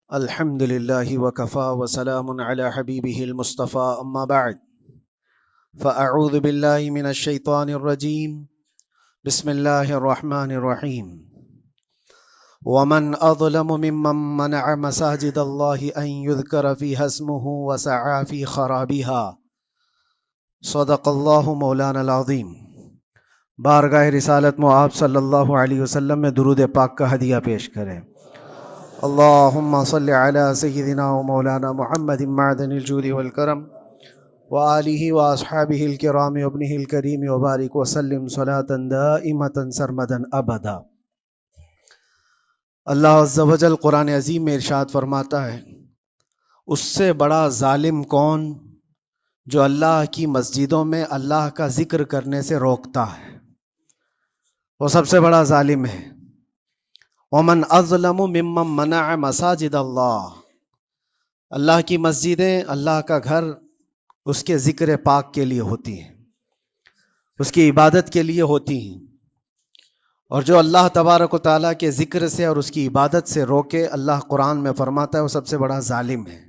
الحمد لله وكفى وسلام على حبيبه المصطفى أما بعد فأعوذ بالله من الشيطان الرجيم بسم الله الرحمن الرحيم ومن أظلم ممن منع مساجد الله أن يذكر فيها اسمه وسعى في خرابها صدق الله مولانا العظیم۔ بارگاہ رسالت میں آپ صلی اللہ علیہ وسلم میں درود پاک کا ہدیہ پیش کریں۔ اللہم صلی علی سیدنا و مولانا محمد معدن الجود والکرم وآلہ واصحابہ الکرام وابنہ الکریم وبارک وسلم صلاة دائمتا سرمدا ابدا۔ اللہ عز و جل قرآن عظیم میں ارشاد فرماتا ہے، اس سے بڑا ظالم کون جو اللہ کی مسجدوں میں اللہ کا ذکر کرنے سے روکتا ہے، وہ سب سے بڑا ظالم ہے۔ ومن اظلم ممن منع مساجد اللہ، اللہ کی مسجدیں، اللہ کا گھر اس کے ذکر پاک کے لیے ہوتی ہیں، اس کی عبادت کے لیے ہوتی ہیں، اور جو اللہ تبارک و تعالیٰ کے ذکر سے اور اس کی عبادت سے روکے، اللہ قرآن میں فرماتا ہے وہ سب سے بڑا ظالم ہے۔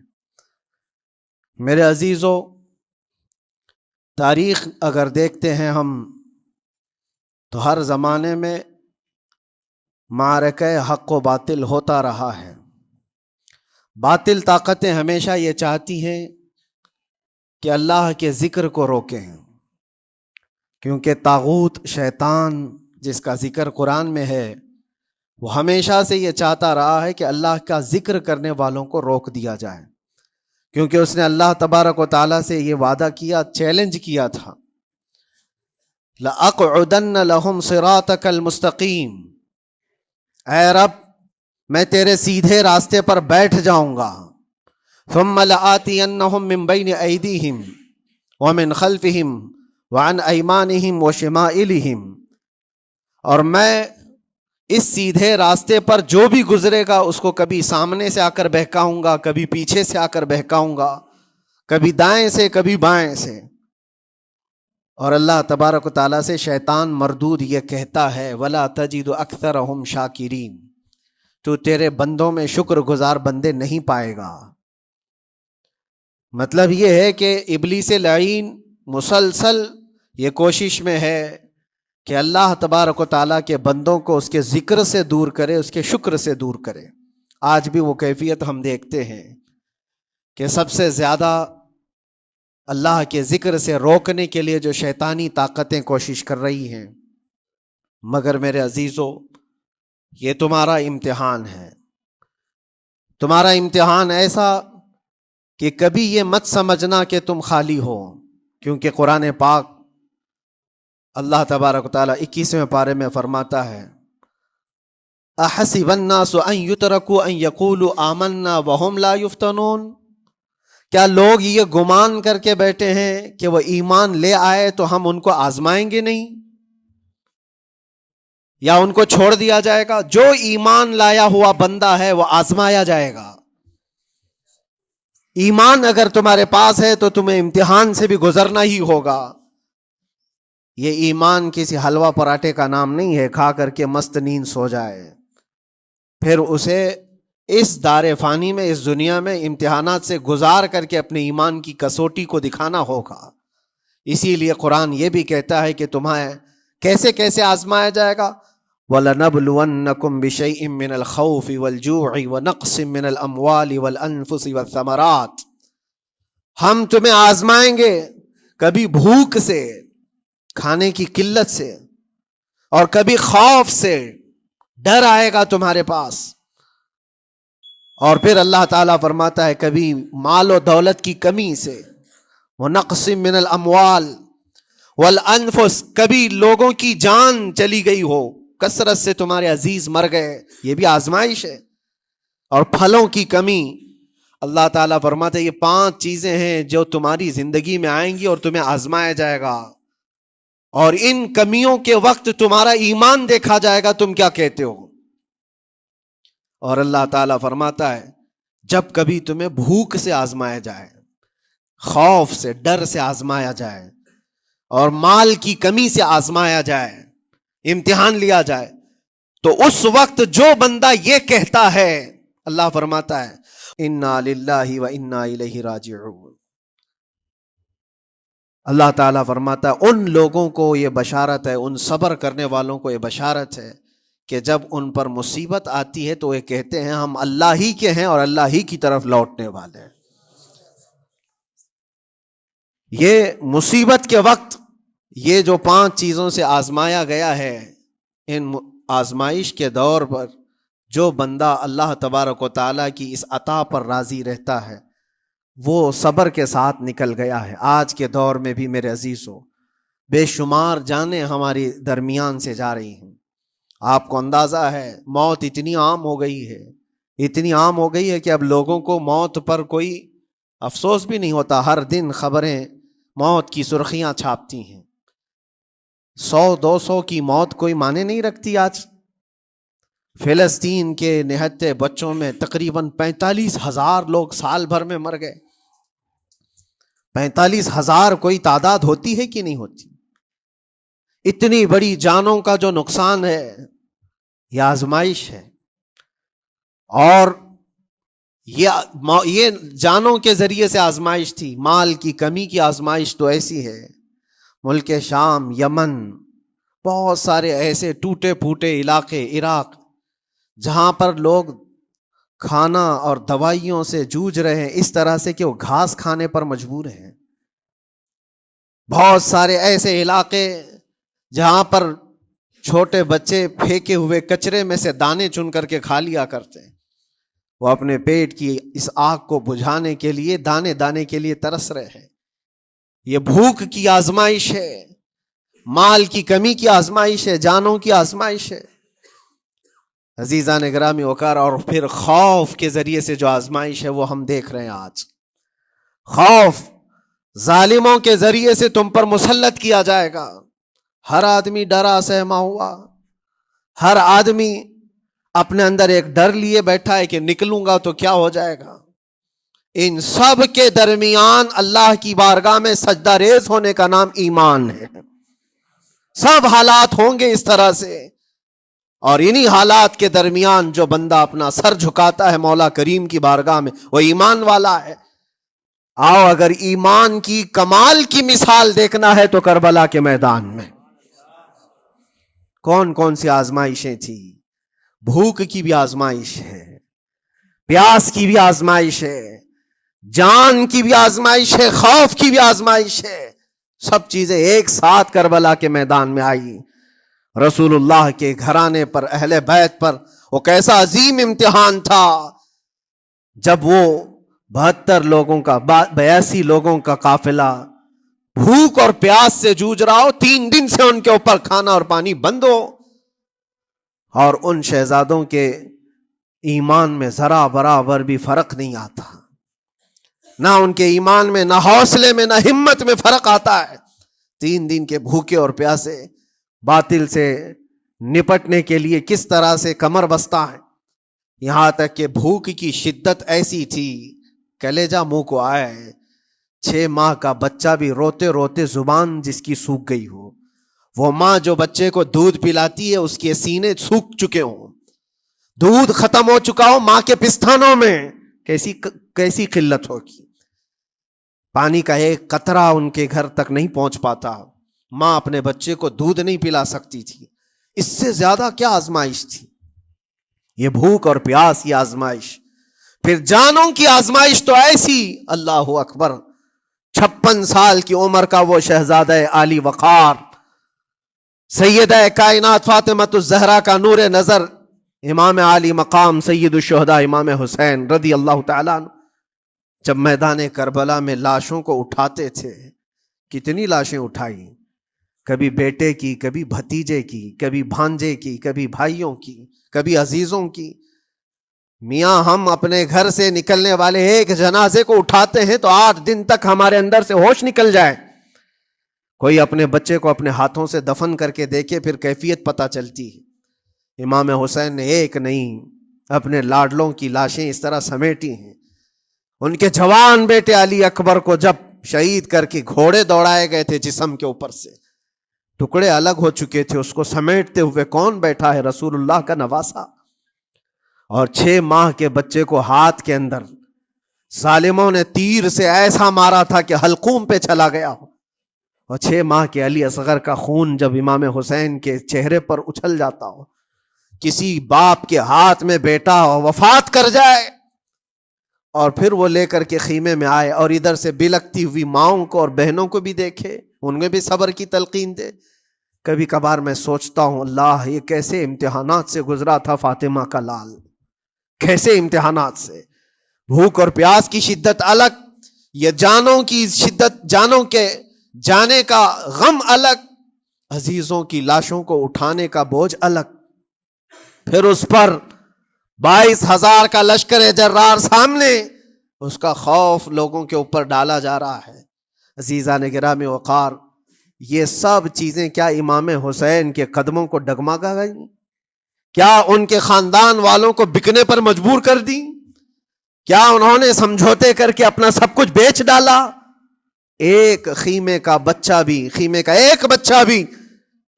میرے عزیزو، تاریخ اگر دیکھتے ہیں ہم تو ہر زمانے میں معرکہ حق و باطل ہوتا رہا ہے۔ باطل طاقتیں ہمیشہ یہ چاہتی ہیں کہ اللہ کے ذکر کو روکیں، کیونکہ طاغوت شیطان جس کا ذکر قرآن میں ہے وہ ہمیشہ سے یہ چاہتا رہا ہے کہ اللہ کا ذکر کرنے والوں کو روک دیا جائے، کیونکہ اس نے اللہ تبارک و تعالیٰ سے یہ وعدہ کیا، چیلنج کیا تھا، لَأَقْعُدَنَّ لَهُمْ صِرَاطَكَ الْمُسْتَقِيمِ، اے رب میں تیرے سیدھے راستے پر بیٹھ جاؤں گا، ثُمَّ لَآتِيَنَّهُمْ مِنْ بَيْنِ أَيْدِيهِمْ وَمِنْ خَلْفِهِمْ وَعَنْ أَيْمَانِهِمْ وَشِمَائِلِهِمْ، اور میں اس سیدھے راستے پر جو بھی گزرے گا اس کو کبھی سامنے سے آ کر بہکاؤں گا، کبھی پیچھے سے آ کر بہکاؤں گا، کبھی دائیں سے کبھی بائیں سے۔ اور اللہ تبارک و تعالیٰ سے شیطان مردود یہ کہتا ہے، وَلَا تَجِدُ أَكْثَرَهُمْ شَاكِرِينَ، تو تیرے بندوں میں شکر گزار بندے نہیں پائے گا۔ مطلب یہ ہے کہ ابلیس لعین مسلسل یہ کوشش میں ہے کہ اللہ تبارک و تعالیٰ کے بندوں کو اس کے ذکر سے دور کرے، اس کے شکر سے دور کرے۔ آج بھی وہ کیفیت ہم دیکھتے ہیں کہ سب سے زیادہ اللہ کے ذکر سے روکنے کے لیے جو شیطانی طاقتیں کوشش کر رہی ہیں، مگر میرے عزیزو یہ تمہارا امتحان ہے، تمہارا امتحان ایسا کہ کبھی یہ مت سمجھنا کہ تم خالی ہو، کیونکہ قرآن پاک اللہ تبارک و تعالیٰ 21ویں پارے میں فرماتا ہے، احسب الناس ان یترکوا ان یقولوا آمنا وہم لا یفتنون، کیا لوگ یہ گمان کر کے بیٹھے ہیں کہ وہ ایمان لے آئے تو ہم ان کو آزمائیں گے نہیں، یا ان کو چھوڑ دیا جائے گا؟ جو ایمان لایا ہوا بندہ ہے وہ آزمایا جائے گا۔ ایمان اگر تمہارے پاس ہے تو تمہیں امتحان سے بھی گزرنا ہی ہوگا۔ یہ ایمان کسی حلوہ پراٹھے کا نام نہیں ہے، کھا کر کے مست نیند سو جائے، پھر اسے اس دار فانی میں، اس دنیا میں امتحانات سے گزار کر کے اپنے ایمان کی کسوٹی کو دکھانا ہوگا۔ اسی لیے قرآن یہ بھی کہتا ہے کہ تمہیں کیسے کیسے آزمایا جائے گا، وَلَنَبْلُوَنَّكُمْ بِشَيْءٍ مِّنَ الْخَوْفِ وَالْجُوعِ وَنَقْصٍ مِّنَ الْأَمْوَالِ وَالْأَنفُسِ وَالثَّمَرَاتِ، ہم تمہیں آزمائیں گے کبھی بھوک سے، کھانے کی قلت سے، اور کبھی خوف سے، ڈر آئے گا تمہارے پاس، اور پھر اللہ تعالیٰ فرماتا ہے کبھی مال و دولت کی کمی سے، وَنَقْصٍ مِّنَ الْأَمْوَالِ وَالْأَنفُسِ، کبھی لوگوں کی جان چلی گئی ہو، کثرت سے تمہارے عزیز مر گئے، یہ بھی آزمائش ہے، اور پھلوں کی کمی۔ اللہ تعالیٰ فرماتا ہے یہ 5 چیزیں ہیں جو تمہاری زندگی میں آئیں گی اور تمہیں آزمایا جائے گا، اور ان کمیوں کے وقت تمہارا ایمان دیکھا جائے گا، تم کیا کہتے ہو۔ اور اللہ تعالیٰ فرماتا ہے جب کبھی تمہیں بھوک سے آزمایا جائے، خوف سے، ڈر سے آزمایا جائے، اور مال کی کمی سے آزمایا جائے، امتحان لیا جائے، تو اس وقت جو بندہ یہ کہتا ہے، اللہ فرماتا ہے انا للہ و انا الیہ راجعون۔ اللہ تعالیٰ فرماتا ہے ان لوگوں کو یہ بشارت ہے، ان صبر کرنے والوں کو یہ بشارت ہے کہ جب ان پر مصیبت آتی ہے تو یہ کہتے ہیں ہم اللہ ہی کے ہیں اور اللہ ہی کی طرف لوٹنے والے ہیں۔ یہ مصیبت کے وقت یہ جو 5 چیزوں سے آزمایا گیا ہے، ان آزمائش کے دور پر جو بندہ اللہ تبارک و تعالیٰ کی اس عطا پر راضی رہتا ہے وہ صبر کے ساتھ نکل گیا ہے۔ آج کے دور میں بھی میرے عزیزو بے شمار جانیں ہماری درمیان سے جا رہی ہیں۔ آپ کو اندازہ ہے موت اتنی عام ہو گئی ہے، اتنی عام ہو گئی ہے کہ اب لوگوں کو موت پر کوئی افسوس بھی نہیں ہوتا۔ ہر دن خبریں موت کی سرخیاں چھاپتی ہیں، 100-200 کی موت کوئی معنی نہیں رکھتی۔ آج فلسطین کے نہتے بچوں میں تقریباً 45,000 لوگ سال بھر میں مر گئے۔ 45,000 کوئی تعداد ہوتی ہے کہ نہیں ہوتی؟ اتنی بڑی جانوں کا جو نقصان ہے یہ آزمائش ہے، اور یہ جانوں کے ذریعے سے آزمائش تھی۔ مال کی کمی کی آزمائش تو ایسی ہے، ملک شام، یمن، بہت سارے ایسے ٹوٹے پھوٹے علاقے، عراق، جہاں پر لوگ کھانا اور دوائیوں سے جوجھ رہے ہیں اس طرح سے کہ وہ گھاس کھانے پر مجبور ہیں۔ بہت سارے ایسے علاقے جہاں پر چھوٹے بچے پھینکے ہوئے کچرے میں سے دانے چن کر کے کھا لیا کرتے ہیں، وہ اپنے پیٹ کی اس آگ کو بجھانے کے لیے دانے دانے کے لیے ترس رہے ہیں۔ یہ بھوک کی آزمائش ہے، مال کی کمی کی آزمائش ہے، جانوں کی آزمائش ہے۔ عزیزان گرامی وقار، اور پھر خوف کے ذریعے سے جو آزمائش ہے وہ ہم دیکھ رہے ہیں آج۔ خوف ظالموں کے ذریعے سے تم پر مسلط کیا جائے گا۔ ہر آدمی ڈرا سہما ہوا، ہر آدمی اپنے اندر ایک ڈر لیے بیٹھا ہے کہ نکلوں گا تو کیا ہو جائے گا۔ ان سب کے درمیان اللہ کی بارگاہ میں سجدہ ریز ہونے کا نام ایمان ہے۔ سب حالات ہوں گے اس طرح سے، اور انہی حالات کے درمیان جو بندہ اپنا سر جھکاتا ہے مولا کریم کی بارگاہ میں وہ ایمان والا ہے۔ آؤ اگر ایمان کی کمال کی مثال دیکھنا ہے تو کربلا کے میدان میں کون کون سی آزمائشیں تھیں۔ بھوک کی بھی آزمائش ہے، پیاس کی بھی آزمائش ہے، جان کی بھی آزمائش ہے، خوف کی بھی آزمائش ہے۔ سب چیزیں ایک ساتھ کربلا کے میدان میں آئی۔ رسول اللہ کے گھرانے پر، اہل بیت پر وہ کیسا عظیم امتحان تھا جب وہ 72 لوگوں کا 82 لوگوں کا قافلہ بھوک اور پیاس سے جوجھ رہا ہو، 3 دن سے ان کے اوپر کھانا اور پانی بند ہو، اور ان شہزادوں کے ایمان میں ذرا برابر بھی فرق نہیں آتا، نہ ان کے ایمان میں، نہ حوصلے میں، نہ ہمت میں فرق آتا ہے۔ 3 دن کے بھوکے اور پیاسے باطل سے نپٹنے کے لیے کس طرح سے کمر بستہ ہے، یہاں تک کہ بھوک کی شدت ایسی تھی کلیجہ منہ کو آئے، 6 ماہ کا بچہ بھی روتے روتے زبان جس کی سوکھ گئی ہو، وہ ماں جو بچے کو دودھ پلاتی ہے اس کے سینے سوکھ چکے ہوں، دودھ ختم ہو چکا ہو ماں کے پستانوں میں، کیسی قلت ہوگی۔ پانی کا ایک قطرہ ان کے گھر تک نہیں پہنچ پاتا، ماں اپنے بچے کو دودھ نہیں پلا سکتی تھی۔ اس سے زیادہ کیا آزمائش تھی؟ یہ بھوک اور پیاس کی آزمائش۔ پھر جانوں کی آزمائش تو ایسی، اللہ اکبر، 56 سال کی عمر کا وہ شہزادہ عالی وقار، سیدہ کائنات فاطمۃ الزہرا کا نور نظر، امام عالی مقام سید الشہداء امام حسین رضی اللہ تعالیٰ عنہ، جب میدان کربلا میں لاشوں کو اٹھاتے تھے، کتنی لاشیں اٹھائی، کبھی بیٹے کی، کبھی بھتیجے کی، کبھی بھانجے کی، کبھی بھائیوں کی، کبھی عزیزوں کی۔ میاں ہم اپنے گھر سے نکلنے والے ایک جنازے کو اٹھاتے ہیں تو 8 دن تک ہمارے اندر سے ہوش نکل جائے۔ کوئی اپنے بچے کو اپنے ہاتھوں سے دفن کر کے دیکھے پھر کیفیت پتہ چلتی ہے۔ امام حسین نے ایک نہیں اپنے لاڈلوں کی لاشیں اس طرح سمیٹی ہیں۔ ان کے جوان بیٹے علی اکبر کو جب شہید کر کے گھوڑے دوڑائے گئے تھے جسم کے اوپر سے، ٹکڑے الگ ہو چکے تھے، اس کو سمیٹتے ہوئے کون بیٹھا ہے؟ رسول اللہ کا نواسا۔ اور 6 ماہ کے بچے کو ہاتھ کے اندر ظالموں نے تیر سے ایسا مارا تھا کہ حلقوم پہ چلا گیا ہو، اور 6 ماہ کے علی اصغر کا خون جب امام حسین کے چہرے پر اچھل جاتا ہو، کسی باپ کے ہاتھ میں بیٹا وفات کر جائے اور پھر وہ لے کر کے خیمے میں آئے اور ادھر سے بلکتی ہوئی ماؤں کو اور بہنوں کو بھی دیکھے، ان میں بھی صبر کی تلقین دے. کبھی کبھار میں سوچتا ہوں اللہ یہ کیسے امتحانات سے گزرا تھا فاطمہ کا لال، کیسے امتحانات سے. بھوک اور پیاس کی شدت الگ، یہ جانوں کی شدت، جانوں کے جانے کا غم الگ، عزیزوں کی لاشوں کو اٹھانے کا بوجھ الگ، پھر اس پر 22,000 کا لشکر جرار سامنے، اس کا خوف لوگوں کے اوپر ڈالا جا رہا ہے. عزیزان گرامی وقار، یہ سب چیزیں کیا امام حسین کے قدموں کو ڈگمگا گئی؟ کیا ان کے خاندان والوں کو بکنے پر مجبور کر دی؟ کیا انہوں نے سمجھوتے کر کے اپنا سب کچھ بیچ ڈالا؟ ایک خیمے کا بچہ بھی، خیمے کا ایک بچہ بھی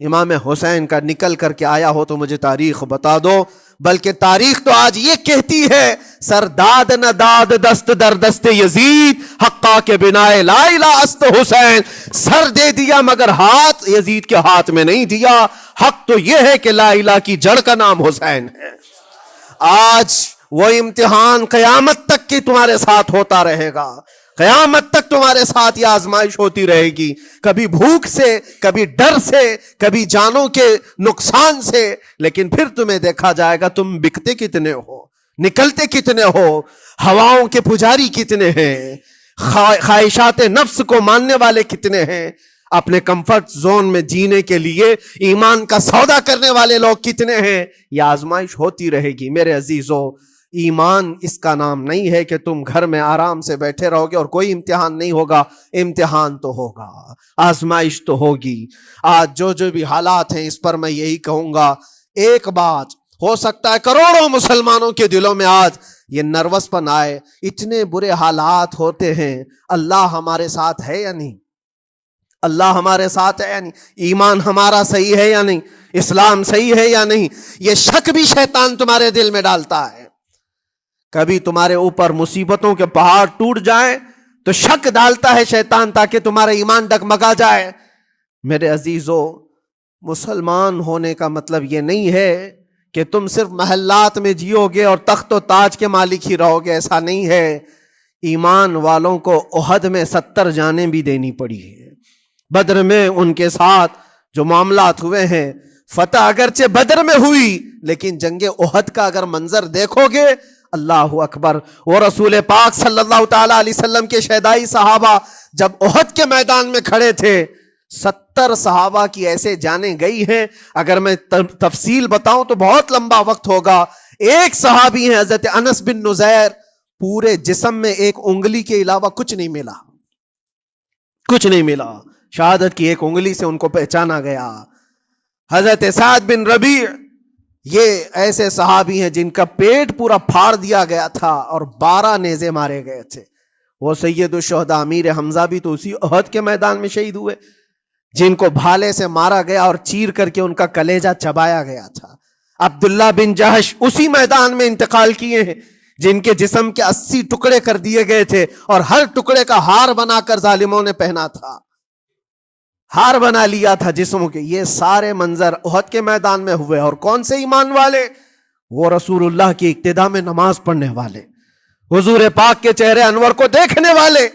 امام حسین کا نکل کر کے آیا ہو تو مجھے تاریخ بتا دو. بلکہ تاریخ تو آج یہ کہتی ہے سر داد نہ داد دست در دست یزید حقا کے بنا لا الہ است حسین. سر دے دیا مگر ہاتھ یزید کے ہاتھ میں نہیں دیا. حق تو یہ ہے کہ لا الہ کی جڑ کا نام حسین ہے. آج وہ امتحان قیامت تک کی تمہارے ساتھ ہوتا رہے گا، قیامت تک تمہارے ساتھ یہ آزمائش ہوتی رہے گی، کبھی بھوک سے، کبھی ڈر سے، کبھی جانوں کے نقصان سے. لیکن پھر تمہیں دیکھا جائے گا تم بکتے کتنے ہو، نکلتے کتنے ہو، ہواؤں کے پجاری کتنے ہیں، خواہشات نفس کو ماننے والے کتنے ہیں، اپنے کمفرٹ زون میں جینے کے لیے ایمان کا سودا کرنے والے لوگ کتنے ہیں. یہ آزمائش ہوتی رہے گی میرے عزیزو. ایمان اس کا نام نہیں ہے کہ تم گھر میں آرام سے بیٹھے رہو گے اور کوئی امتحان نہیں ہوگا. امتحان تو ہوگا، آزمائش تو ہوگی. آج جو بھی حالات ہیں اس پر میں یہی کہوں گا، ایک بات ہو سکتا ہے کروڑوں مسلمانوں کے دلوں میں آج یہ نروس پن آئے، اتنے برے حالات ہوتے ہیں، اللہ ہمارے ساتھ ہے یا نہیں؟ اللہ ہمارے ساتھ ہے یا نہیں؟ ایمان ہمارا صحیح ہے یا نہیں؟ اسلام صحیح ہے یا نہیں؟ یہ شک بھی شیطان تمہارے دل میں ڈالتا ہے. کبھی تمہارے اوپر مصیبتوں کے پہاڑ ٹوٹ جائیں تو شک ڈالتا ہے شیطان تاکہ تمہارا ایمان ڈگمگا جائے. میرے عزیزو، مسلمان ہونے کا مطلب یہ نہیں ہے کہ تم صرف محلات میں جیو گے اور تخت و تاج کے مالک ہی رہو گے، ایسا نہیں ہے. ایمان والوں کو احد میں 70 جانیں بھی دینی پڑی ہے. بدر میں ان کے ساتھ جو معاملات ہوئے ہیں، فتح اگرچہ بدر میں ہوئی لیکن جنگ احد کا اگر منظر دیکھو گے، اللہ اکبر. وہ رسول پاک صلی اللہ تعالی علیہ وسلم کے شہدائی صحابہ جب احد کے میدان میں کھڑے تھے، 70 صحابہ کی ایسے جانیں گئی ہیں. اگر میں تفصیل بتاؤں تو بہت لمبا وقت ہوگا. ایک صحابی ہیں حضرت انس بن نزیر، پورے جسم میں ایک انگلی کے علاوہ کچھ نہیں ملا، کچھ نہیں ملا. شہادت کی ایک انگلی سے ان کو پہچانا گیا. حضرت سعد بن ربیع، یہ ایسے صحابی ہیں جن کا پیٹ پورا پھاڑ دیا گیا تھا اور 12 نیزے مارے گئے تھے. وہ سید الشہداء امیر حمزہ بھی تو اسی احد کے میدان میں شہید ہوئے، جن کو بھالے سے مارا گیا اور چیر کر کے ان کا کلیجہ چبایا گیا تھا. عبداللہ بن جہش اسی میدان میں انتقال کیے ہیں، جن کے جسم کے 80 ٹکڑے کر دیے گئے تھے اور ہر ٹکڑے کا ہار بنا کر ظالموں نے پہنا تھا، ہار بنا لیا تھا جسموں کے. یہ سارے منظر احد کے میدان میں ہوئے. اور کون سے ایمان والے؟ وہ رسول اللہ کی اقتداء میں نماز پڑھنے والے، حضور پاک کے چہرے انور کو دیکھنے والے.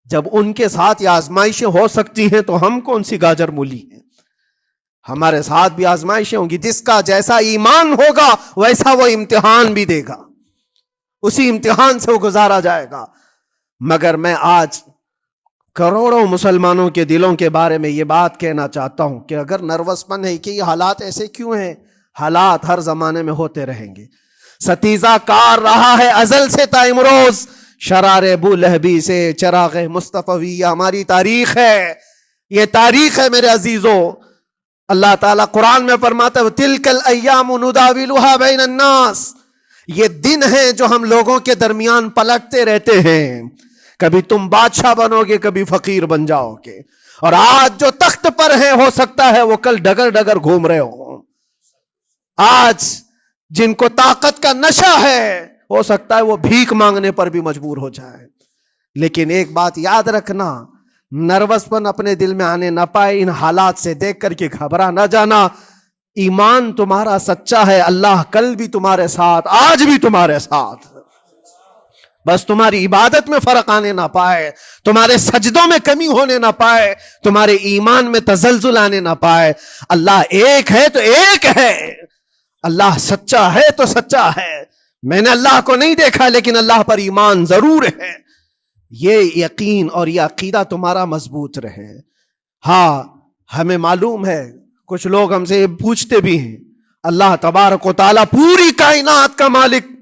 جب ان کے ساتھ یہ آزمائشیں ہو سکتی ہیں تو ہم کون سی گاجر مولی ہیں؟ ہمارے ساتھ بھی آزمائشیں ہوں گی. جس کا جیسا ایمان ہوگا ویسا وہ امتحان بھی دے گا، اسی امتحان سے وہ گزارا جائے گا. مگر میں آج کروڑوں مسلمانوں کے دلوں کے بارے میں یہ بات کہنا چاہتا ہوں کہ اگر نروس پن ہے کہ یہ حالات ایسے کیوں ہیں، حالات ہر زمانے میں ہوتے رہیں گے. ستیزہ کار رہا ہے ازل سے تا امروز، شرار ابو لہبی سے چراغ مصطفی. یہ ہماری تاریخ ہے، یہ تاریخ ہے میرے عزیزو. اللہ تعالیٰ قرآن میں فرماتا ہے تِلْكَ الْأَيَّامُ نُدَاوِلُهَا بَيْنَ النَّاسِ. یہ دن ہیں جو ہم لوگوں کے درمیان پلٹتے رہتے ہیں. کبھی تم بادشاہ بنو گے، کبھی فقیر بن جاؤ گے. اور آج جو تخت پر ہیں ہو سکتا ہے وہ کل ڈگر ڈگر گھوم رہے ہوں. آج جن کو طاقت کا نشہ ہے ہو سکتا ہے وہ بھیک مانگنے پر بھی مجبور ہو جائے. لیکن ایک بات یاد رکھنا، نروس پن اپنے دل میں آنے نہ پائے. ان حالات سے دیکھ کر کے گھبرا نہ جانا. ایمان تمہارا سچا ہے، اللہ کل بھی تمہارے ساتھ، آج بھی تمہارے ساتھ. بس تمہاری عبادت میں فرق آنے نہ پائے، تمہارے سجدوں میں کمی ہونے نہ پائے، تمہارے ایمان میں تزلزل آنے نہ پائے. اللہ ایک ہے تو ایک ہے، اللہ سچا ہے تو سچا ہے. میں نے اللہ کو نہیں دیکھا لیکن اللہ پر ایمان ضرور ہے. یہ یقین اور یہ عقیدہ تمہارا مضبوط رہے. ہاں ہمیں معلوم ہے، کچھ لوگ ہم سے پوچھتے بھی ہیں، اللہ تبارک و تعالیٰ پوری کائنات کا مالک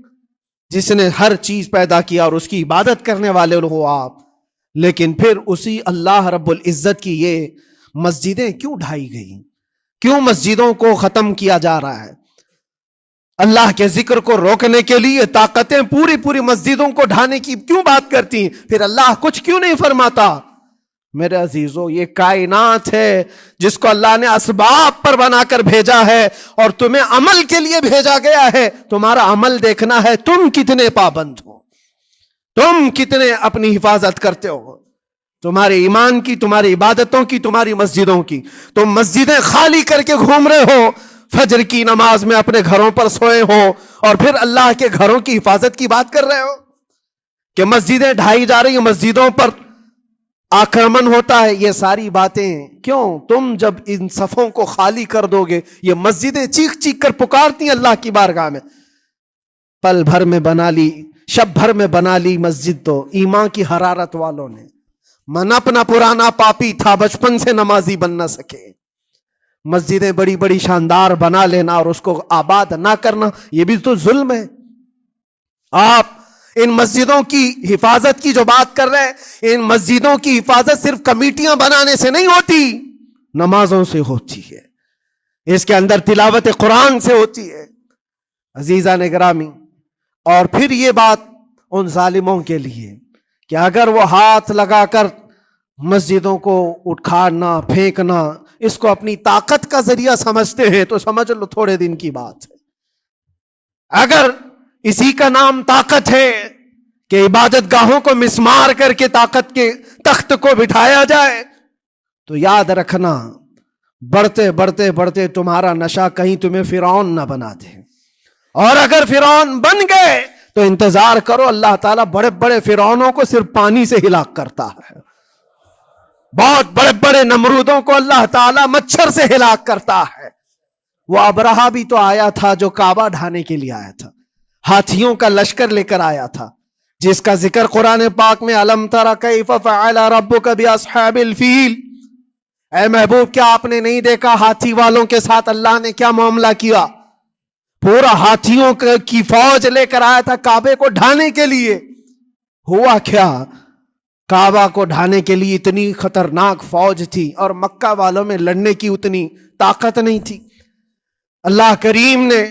جس نے ہر چیز پیدا کیا اور اس کی عبادت کرنے والے ہو آپ، لیکن پھر اسی اللہ رب العزت کی یہ مسجدیں کیوں ڈھائی گئی؟ کیوں مسجدوں کو ختم کیا جا رہا ہے؟ اللہ کے ذکر کو روکنے کے لیے طاقتیں پوری مسجدوں کو ڈھانے کی کیوں بات کرتی ہیں؟ پھر اللہ کچھ کیوں نہیں فرماتا؟ میرے عزیزو، یہ کائنات ہے جس کو اللہ نے اسباب پر بنا کر بھیجا ہے اور تمہیں عمل کے لیے بھیجا گیا ہے. تمہارا عمل دیکھنا ہے، تم کتنے پابند ہو، تم کتنے اپنی حفاظت کرتے ہو، تمہارے ایمان کی، تمہاری عبادتوں کی، تمہاری مسجدوں کی. تم مسجدیں خالی کر کے گھوم رہے ہو، فجر کی نماز میں اپنے گھروں پر سوئے ہو اور پھر اللہ کے گھروں کی حفاظت کی بات کر رہے ہو کہ مسجدیں ڈھائی جا رہی ہیں، مسجدوں پر آکرمن ہوتا ہے. یہ ساری باتیں کیوں؟ تم جب ان صفوں کو خالی کر دو گے، یہ مسجدیں چیخ چیخ کر پکارتی ہیں اللہ کی بارگاہ میں. پل بھر میں بنا لی، شب بھر میں بنا لی مسجد تو ایمان کی حرارت والوں نے. من اپنا پرانا پاپی تھا، بچپن سے نمازی بن نہ سکے. مسجدیں بڑی بڑی شاندار بنا لینا اور اس کو آباد نہ کرنا، یہ بھی تو ظلم ہے. آپ ان مسجدوں کی حفاظت کی جو بات کر رہے ہیں، ان مسجدوں کی حفاظت صرف کمیٹیاں بنانے سے نہیں ہوتی، نمازوں سے ہوتی ہے، اس کے اندر تلاوت قرآن سے ہوتی ہے. عزیزان گرامی، اور پھر یہ بات ان ظالموں کے لیے کہ اگر وہ ہاتھ لگا کر مسجدوں کو اٹھانا پھینکنا اس کو اپنی طاقت کا ذریعہ سمجھتے ہیں تو سمجھ لو تھوڑے دن کی بات ہے. اگر اسی کا نام طاقت ہے کہ عبادت گاہوں کو مسمار کر کے طاقت کے تخت کو بٹھایا جائے، تو یاد رکھنا بڑھتے بڑھتے بڑھتے تمہارا نشہ کہیں تمہیں فرعون نہ بنا دے. اور اگر فرعون بن گئے تو انتظار کرو، اللہ تعالیٰ بڑے بڑے فرعونوں کو صرف پانی سے ہلاک کرتا ہے. بہت بڑے بڑے نمرودوں کو اللہ تعالیٰ مچھر سے ہلاک کرتا ہے. وہ ابرہہ بھی تو آیا تھا جو کعبہ ڈھانے کے لیے آیا تھا، ہاتھیوں کا لشکر لے کر آیا تھا، جس کا ذکر قرآن پاک میں الم تر کیف فعل ربک باصحاب الفیل. اے محبوب، کیا آپ نے نہیں دیکھا ہاتھی والوں کے ساتھ اللہ نے کیا معاملہ کیا؟ پورا ہاتھیوں کی فوج لے کر آیا تھا کعبے کو ڈھانے کے لیے. ہوا کیا؟ کعبہ کو ڈھانے کے لیے اتنی خطرناک فوج تھی اور مکہ والوں میں لڑنے کی اتنی طاقت نہیں تھی. اللہ کریم نے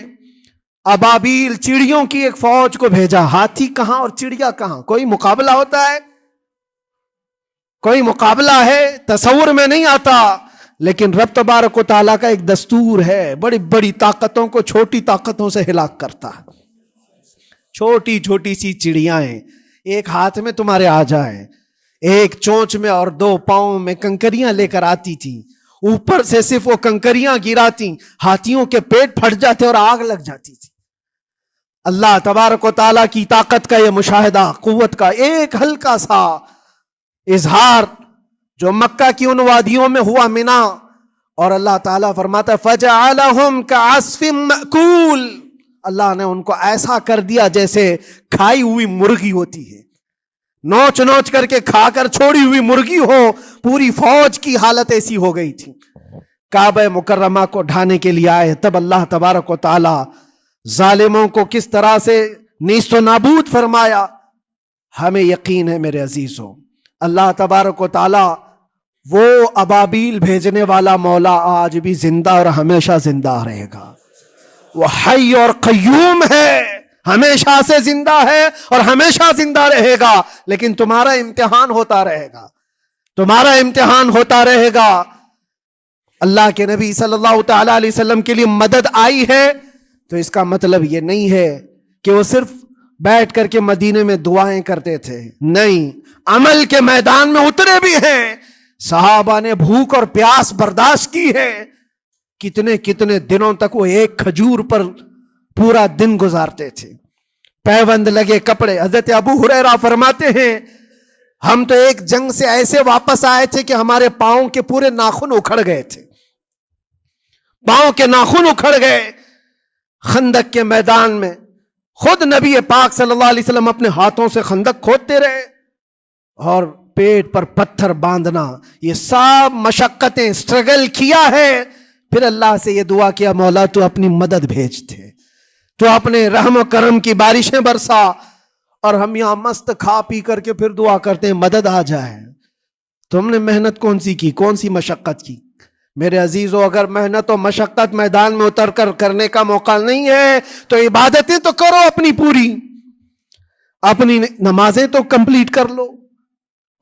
ابابیل چڑیوں کی ایک فوج کو بھیجا. ہاتھی کہاں اور چڑیا کہاں؟ کوئی مقابلہ ہوتا ہے؟ کوئی مقابلہ ہے؟ تصور میں نہیں آتا. لیکن رب تبارک و تعالیٰ کا ایک دستور ہے، بڑی بڑی طاقتوں کو چھوٹی طاقتوں سے ہلاک کرتا ہے. چھوٹی چھوٹی سی چڑیاں ایک ہاتھ میں تمہارے آ جائیں، ایک چونچ میں اور دو پاؤں میں کنکریاں لے کر آتی تھی، اوپر سے صرف وہ کنکریاں گراتی، ہاتھیوں کے پیٹ پھٹ جاتے اور آگ لگ جاتی تھی. اللہ تبارک و تعالیٰ کی طاقت کا یہ مشاہدہ، قوت کا ایک ہلکا سا اظہار جو مکہ کی ان وادیوں میں ہوا منا، اور اللہ تعالیٰ فرماتا ہے فَجَعَلَهُمْ كَعَصْفٍ مَأْكُولٍ. اللہ نے ان کو ایسا کر دیا جیسے کھائی ہوئی مرغی ہوتی ہے، نوچ نوچ کر کے کھا کر چھوڑی ہوئی مرغی ہو. پوری فوج کی حالت ایسی ہو گئی تھی. کعبہ مکرمہ کو ڈھانے کے لیے آئے، تب اللہ تبارک و تعالی ظالموں کو کس طرح سے نیست و نابود فرمایا. ہمیں یقین ہے میرے عزیزوں، اللہ تبارک و تعالی وہ ابابیل بھیجنے والا مولا آج بھی زندہ اور ہمیشہ زندہ رہے گا. وہ حی اور قیوم ہے، ہمیشہ سے زندہ ہے اور ہمیشہ زندہ رہے گا. لیکن تمہارا امتحان ہوتا رہے گا، تمہارا امتحان ہوتا رہے گا. اللہ کے نبی صلی اللہ تعالی علیہ وسلم کے لیے مدد آئی ہے تو اس کا مطلب یہ نہیں ہے کہ وہ صرف بیٹھ کر کے مدینے میں دعائیں کرتے تھے؟ نہیں، عمل کے میدان میں اترے بھی ہیں۔ صحابہ نے بھوک اور پیاس برداشت کی ہے، کتنے کتنے دنوں تک وہ ایک کھجور پر پورا دن گزارتے تھے، پیوند لگے کپڑے۔ حضرت ابو ہریرہ فرماتے ہیں ہم تو ایک جنگ سے ایسے واپس آئے تھے کہ ہمارے پاؤں کے پورے ناخن اکھڑ گئے تھے، پاؤں کے ناخن اکھڑ گئے۔ خندق کے میدان میں خود نبی پاک صلی اللہ علیہ وسلم اپنے ہاتھوں سے خندق کھودتے رہے، اور پیٹ پر پتھر باندھنا، یہ سب مشقتیں، سٹرگل کیا ہے۔ پھر اللہ سے یہ دعا کیا مولا تو اپنی مدد بھیج دے، تو اپنے رحم و کرم کی بارشیں برسا۔ اور ہم یہاں مست کھا پی کر کے پھر دعا کرتے ہیں مدد آ جائے۔ تم نے محنت کون سی کی، کون سی مشقت کی؟ میرے عزیزو، اگر محنت و مشقت میدان میں اتر کر کرنے کا موقع نہیں ہے تو عبادتیں تو کرو اپنی پوری، اپنی نمازیں تو کمپلیٹ کر لو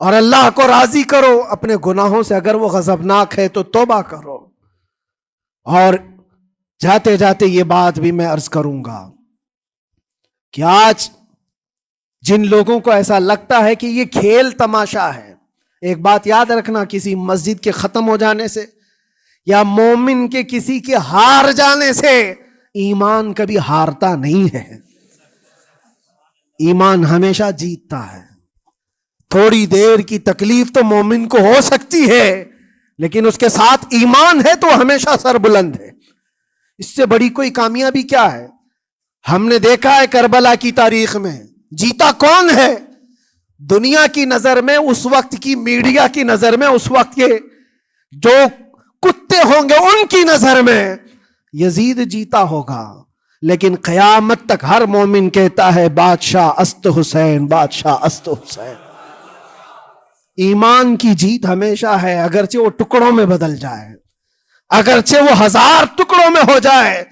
اور اللہ کو راضی کرو۔ اپنے گناہوں سے اگر وہ غضبناک ہے تو توبہ کرو۔ اور جاتے جاتے یہ بات بھی میں عرض کروں گا کہ آج جن لوگوں کو ایسا لگتا ہے کہ یہ کھیل تماشا ہے، ایک بات یاد رکھنا، کسی مسجد کے ختم ہو جانے سے یا مومن کے کسی کے ہار جانے سے ایمان کبھی ہارتا نہیں ہے، ایمان ہمیشہ جیتتا ہے۔ تھوڑی دیر کی تکلیف تو مومن کو ہو سکتی ہے، لیکن اس کے ساتھ ایمان ہے تو ہمیشہ سر بلند ہے۔ اس سے بڑی کوئی کامیابی کیا ہے؟ ہم نے دیکھا ہے کربلا کی تاریخ میں جیتا کون ہے؟ دنیا کی نظر میں، اس وقت کی میڈیا کی نظر میں، اس وقت کے جو کتے ہوں گے ان کی نظر میں یزید جیتا ہوگا، لیکن قیامت تک ہر مومن کہتا ہے بادشاہ است حسین، بادشاہ است حسین۔ ایمان کی جیت ہمیشہ ہے، اگرچہ وہ ٹکڑوں میں بدل جائے، اگرچہ وہ 1000 ٹکڑوں میں ہو جائے۔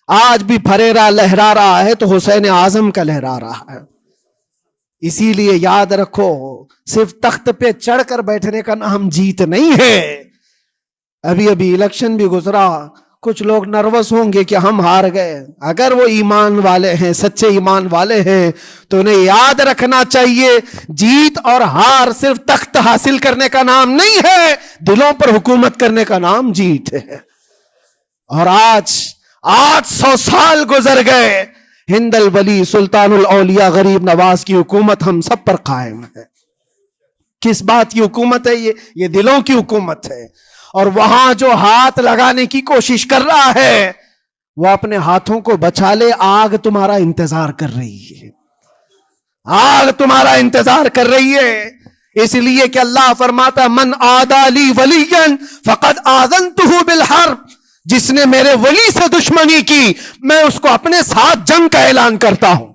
آج بھی پھریرا لہرا رہا ہے تو حسین اعظم کا لہرا رہا ہے۔ اسی لیے یاد رکھو، صرف تخت پہ چڑھ کر بیٹھنے کا نام جیت نہیں ہے۔ ابھی الیکشن بھی گزرا، کچھ لوگ نروس ہوں گے کہ ہم ہار گئے۔ اگر وہ ایمان والے ہیں، سچے ایمان والے ہیں، تو انہیں یاد رکھنا چاہیے جیت اور ہار صرف تخت حاصل کرنے کا نام نہیں ہے، دلوں پر حکومت کرنے کا نام جیت ہے۔ اور آج 800 سال گزر گئے، ہند الولی سلطان الاولیاء غریب نواز کی حکومت ہم سب پر قائم ہے۔ کس بات کی حکومت ہے یہ دلوں کی حکومت ہے۔ اور وہاں جو ہاتھ لگانے کی کوشش کر رہا ہے وہ اپنے ہاتھوں کو بچا لے، آگ تمہارا انتظار کر رہی ہے، آگ تمہارا انتظار کر رہی ہے۔ اس لیے کہ اللہ فرماتا من عادی لی ولیا فقد آذنتہ بالحرب، جس نے میرے ولی سے دشمنی کی میں اس کو اپنے ساتھ جنگ کا اعلان کرتا ہوں۔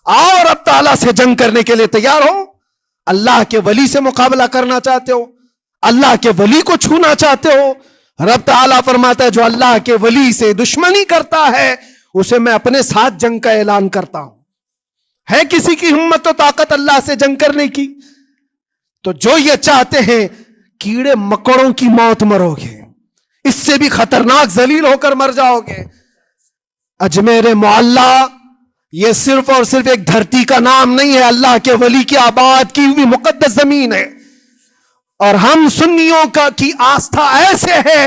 اور اب تعالیٰ سے جنگ کرنے کے لیے تیار ہو؟ اللہ کے ولی سے مقابلہ کرنا چاہتے ہو؟ اللہ کے ولی کو چھونا چاہتے ہو؟ رب تعالیٰ فرماتا ہے جو اللہ کے ولی سے دشمنی کرتا ہے اسے میں اپنے ساتھ جنگ کا اعلان کرتا ہوں۔ ہے کسی کی ہمت و طاقت اللہ سے جنگ کرنے کی؟ تو جو یہ چاہتے ہیں کیڑے مکڑوں کی موت مرو گے، اس سے بھی خطرناک ذلیل ہو کر مر جاؤ گے۔ اجمیر معلیٰ یہ صرف اور صرف ایک دھرتی کا نام نہیں ہے، اللہ کے ولی کی آباد کی ہوئی مقدس زمین ہے۔ اور ہم سنیوں کی آستھا ایسے ہے،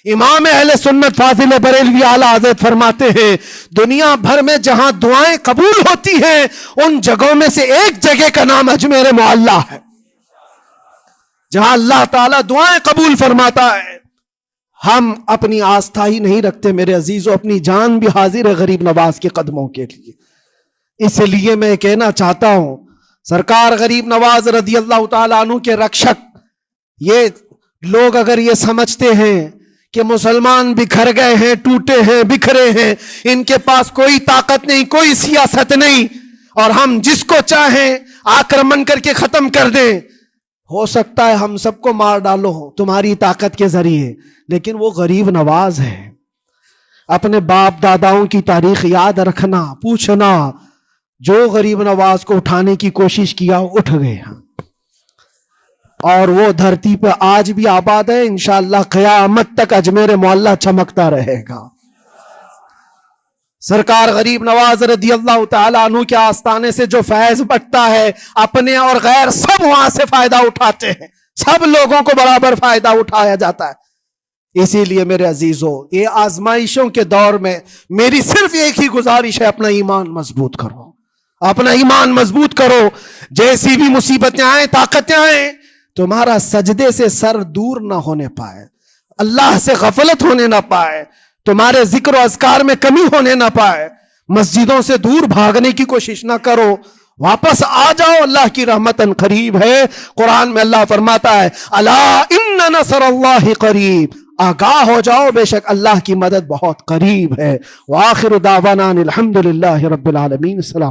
امام اہل سنت فاضل بریلوی اعلیٰ حضرت فرماتے ہیں دنیا بھر میں جہاں دعائیں قبول ہوتی ہیں ان جگہوں میں سے ایک جگہ کا نام اجمیر معلیٰ ہے، جہاں اللہ تعالیٰ دعائیں قبول فرماتا ہے۔ ہم اپنی آستھا ہی نہیں رکھتے میرے عزیزو، اپنی جان بھی حاضر ہے غریب نواز کے قدموں کے لیے۔ اس لیے میں کہنا چاہتا ہوں سرکار غریب نواز رضی اللہ تعالیٰ عنہ کے رکشک، یہ لوگ اگر یہ سمجھتے ہیں کہ مسلمان بکھر گئے ہیں، ٹوٹے ہیں، بکھرے ہیں، ان کے پاس کوئی طاقت نہیں، کوئی سیاست نہیں، اور ہم جس کو چاہیں آکرمن کر کے ختم کر دیں، ہو سکتا ہے ہم سب کو مار ڈالو تمہاری طاقت کے ذریعے، لیکن وہ غریب نواز ہے۔ اپنے باپ داداؤں کی تاریخ یاد رکھنا، پوچھنا، جو غریب نواز کو اٹھانے کی کوشش کیا اٹھ گئے ہیں، اور وہ دھرتی پہ آج بھی آباد ہے۔ انشاءاللہ قیامت تک اجمیر معلیٰ چمکتا رہے گا۔ سرکار غریب نواز رضی اللہ تعالیٰ عنہ کے آستانے سے جو فیض بٹتا ہے اپنے اور غیر سب وہاں سے فائدہ اٹھاتے ہیں، سب لوگوں کو برابر فائدہ اٹھایا جاتا ہے۔ اسی لیے میرے عزیزوں، یہ آزمائشوں کے دور میں میری صرف ایک ہی گزارش ہے، اپنا ایمان مضبوط کرو، اپنا ایمان مضبوط کرو۔ جیسی بھی مصیبتیں آئیں، طاقتیں آئیں، تمہارا سجدے سے سر دور نہ ہونے پائے، اللہ سے غفلت ہونے نہ پائے، تمہارے ذکر و اذکار میں کمی ہونے نہ پائے، مسجدوں سے دور بھاگنے کی کوشش نہ کرو، واپس آ جاؤ، اللہ کی رحمت قریب ہے۔ قرآن میں اللہ فرماتا ہے الا ان نصر اللہ قریب، آگاہ ہو جاؤ، بے شک اللہ کی مدد بہت قریب ہے۔ وآخر دعوانا الحمد للہ رب العالمین۔ السلام۔